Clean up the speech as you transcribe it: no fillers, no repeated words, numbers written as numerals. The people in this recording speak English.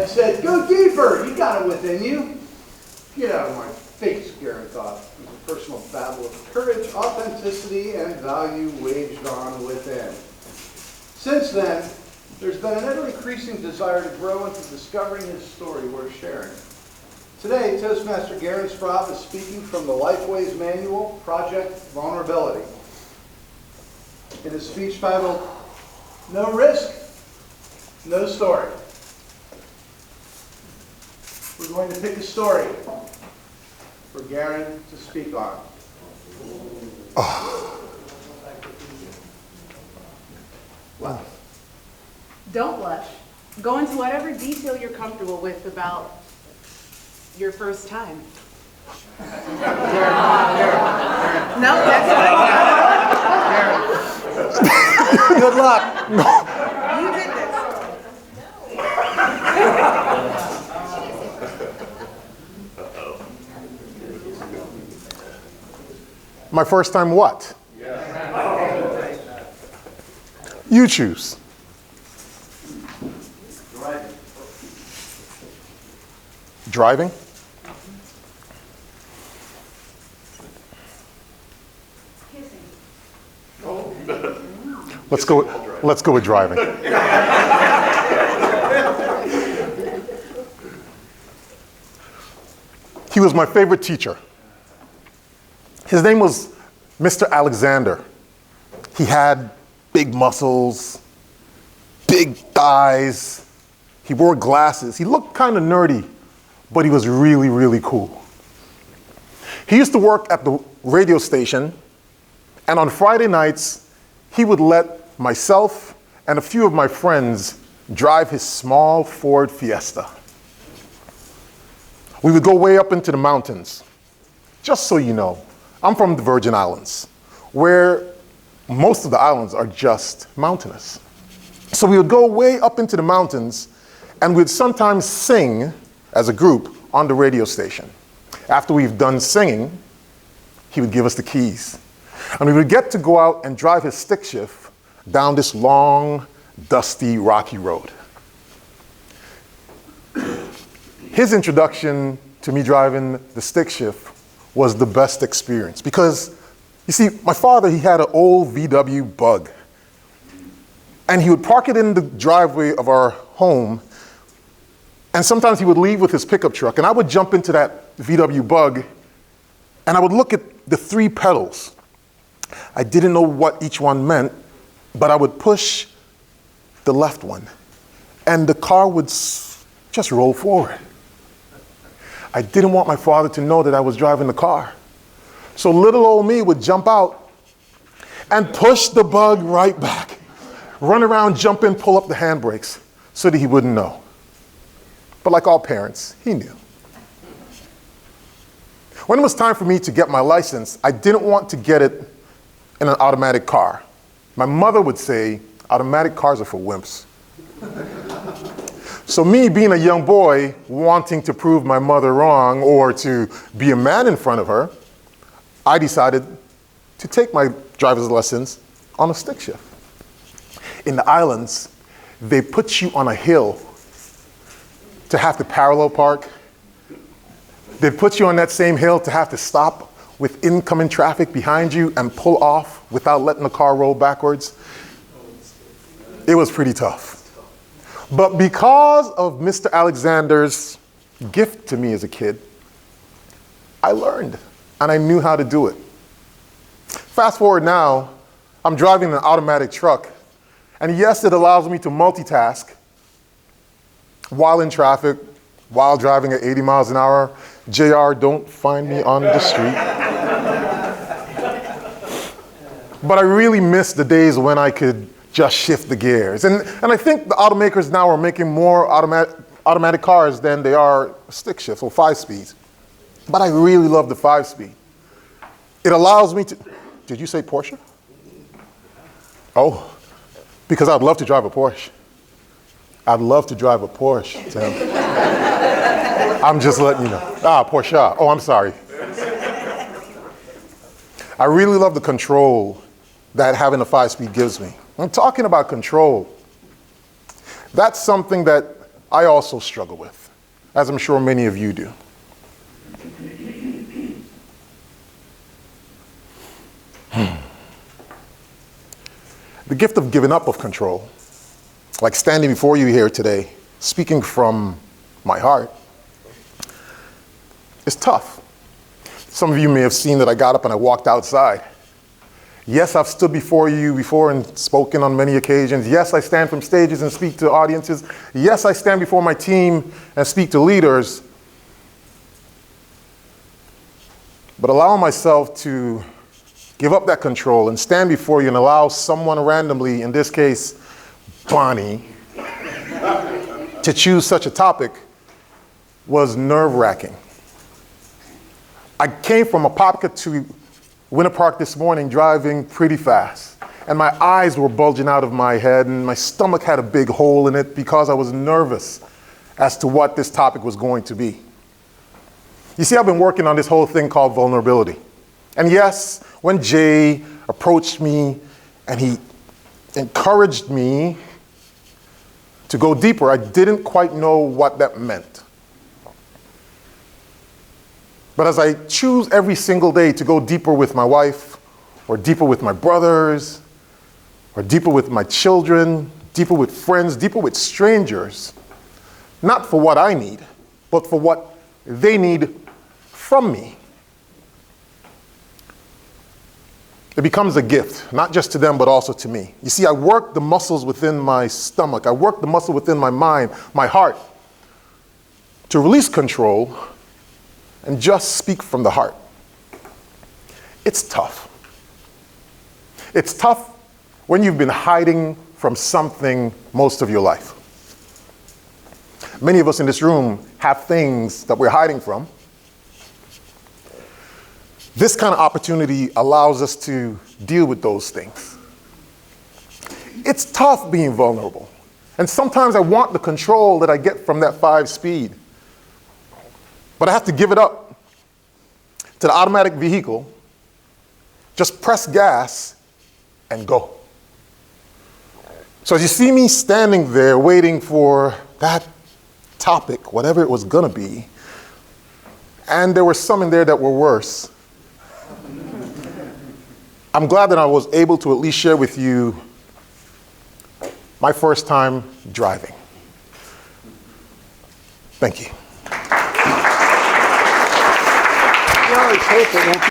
I said, go deeper, you got it within you. Get out of my face, Gerren thought. It was a personal battle of courage, authenticity, and value waged on within. Since then, there's been an ever-increasing desire to grow into discovering his story worth sharing. Today, Toastmaster Gerren Sprauve is speaking from the Lifeways Manual, Project Vulnerability. In his speech titled, No Risk, No Story. We're going to pick a story for Gerren to speak on. Wow. Don't blush. Go into whatever detail you're comfortable with about your first time. Gerren. No, that's Gerren. Good luck. You did this. My first time what? You choose. Driving? Let's go with driving. He was my favorite teacher. His name was Mr. Alexander. He had big muscles, big thighs. He wore glasses. He looked kind of nerdy, but he was really, really cool. He used to work at the radio station, and on Friday nights, he would let myself and a few of my friends drive his small Ford Fiesta. We would go way up into the mountains. Just so you know, I'm from the Virgin Islands, where most of the islands are just mountainous. So we would go way up into the mountains, and we'd sometimes sing as a group on the radio station. After we've done singing, he would give us the keys. And we would get to go out and drive his stick shift down this long, dusty, rocky road. His introduction to me driving the stick shift was the best experience because, you see, my father, he had an old VW Bug. And he would park it in the driveway of our home, and sometimes he would leave with his pickup truck, and I would jump into that VW Bug, and I would look at the 3 pedals. I didn't know what each one meant, but I would push the left one, and the car would just roll forward. I didn't want my father to know that I was driving the car. So little old me would jump out and push the Bug right back, run around, jump in, pull up the handbrakes so that he wouldn't know. But like all parents, he knew. When it was time for me to get my license, I didn't want to get it in an automatic car. My mother would say, automatic cars are for wimps. So me being a young boy, wanting to prove my mother wrong or to be a man in front of her, I decided to take my driver's lessons on a stick shift. In the islands, they put you on a hill to have to parallel park. They put you on that same hill to have to stop with incoming traffic behind you and pull off without letting the car roll backwards. It was pretty tough. But because of Mr. Alexander's gift to me as a kid, I learned and I knew how to do it. Fast forward now, I'm driving an automatic truck, and yes, it allows me to multitask while in traffic, while driving at 80 miles an hour. JR, don't find me on the street. But I really miss the days when I could just shift the gears. And I think the automakers now are making more automatic cars than they are stick shifts or 5-speeds. But I really love the 5-speed. It allows me to, did you say Porsche? Oh, because I'd love to drive a Porsche. I'd love to drive a Porsche, Tim. I'm just letting you know. Porsche. Oh, I'm sorry. I really love the control that having a 5-speed gives me. I'm talking about control. That's something that I also struggle with, as I'm sure many of you do. The gift of giving up of control, like standing before you here today, speaking from my heart, is tough. Some of you may have seen that I got up and I walked outside. Yes, I've stood before you before and spoken on many occasions. Yes, I stand from stages and speak to audiences. Yes, I stand before my team and speak to leaders. But allowing myself to give up that control and stand before you and allow someone randomly, in this case, Bonnie, to choose such a topic was nerve-wracking. I came from Apopka to Winter Park this morning driving pretty fast, and my eyes were bulging out of my head and my stomach had a big hole in it because I was nervous as to what this topic was going to be. You see, I've been working on this whole thing called vulnerability. And yes, when Jay approached me and he encouraged me to go deeper, I didn't quite know what that meant. But as I choose every single day to go deeper with my wife, or deeper with my brothers, or deeper with my children, deeper with friends, deeper with strangers, not for what I need, but for what they need from me, it becomes a gift, not just to them, but also to me. You see, I work the muscles within my stomach. I work the muscle within my mind, my heart, to release control and just speak from the heart. It's tough. It's tough when you've been hiding from something most of your life. Many of us in this room have things that we're hiding from. This kind of opportunity allows us to deal with those things. It's tough being vulnerable. And sometimes I want the control that I get from that 5-speed. But I have to give it up to the automatic vehicle, just press gas and go. So as you see me standing there waiting for that topic, whatever it was gonna be, and there were some in there that were worse, I'm glad that I was able to at least share with you my first time driving. Thank you. You always hope it won't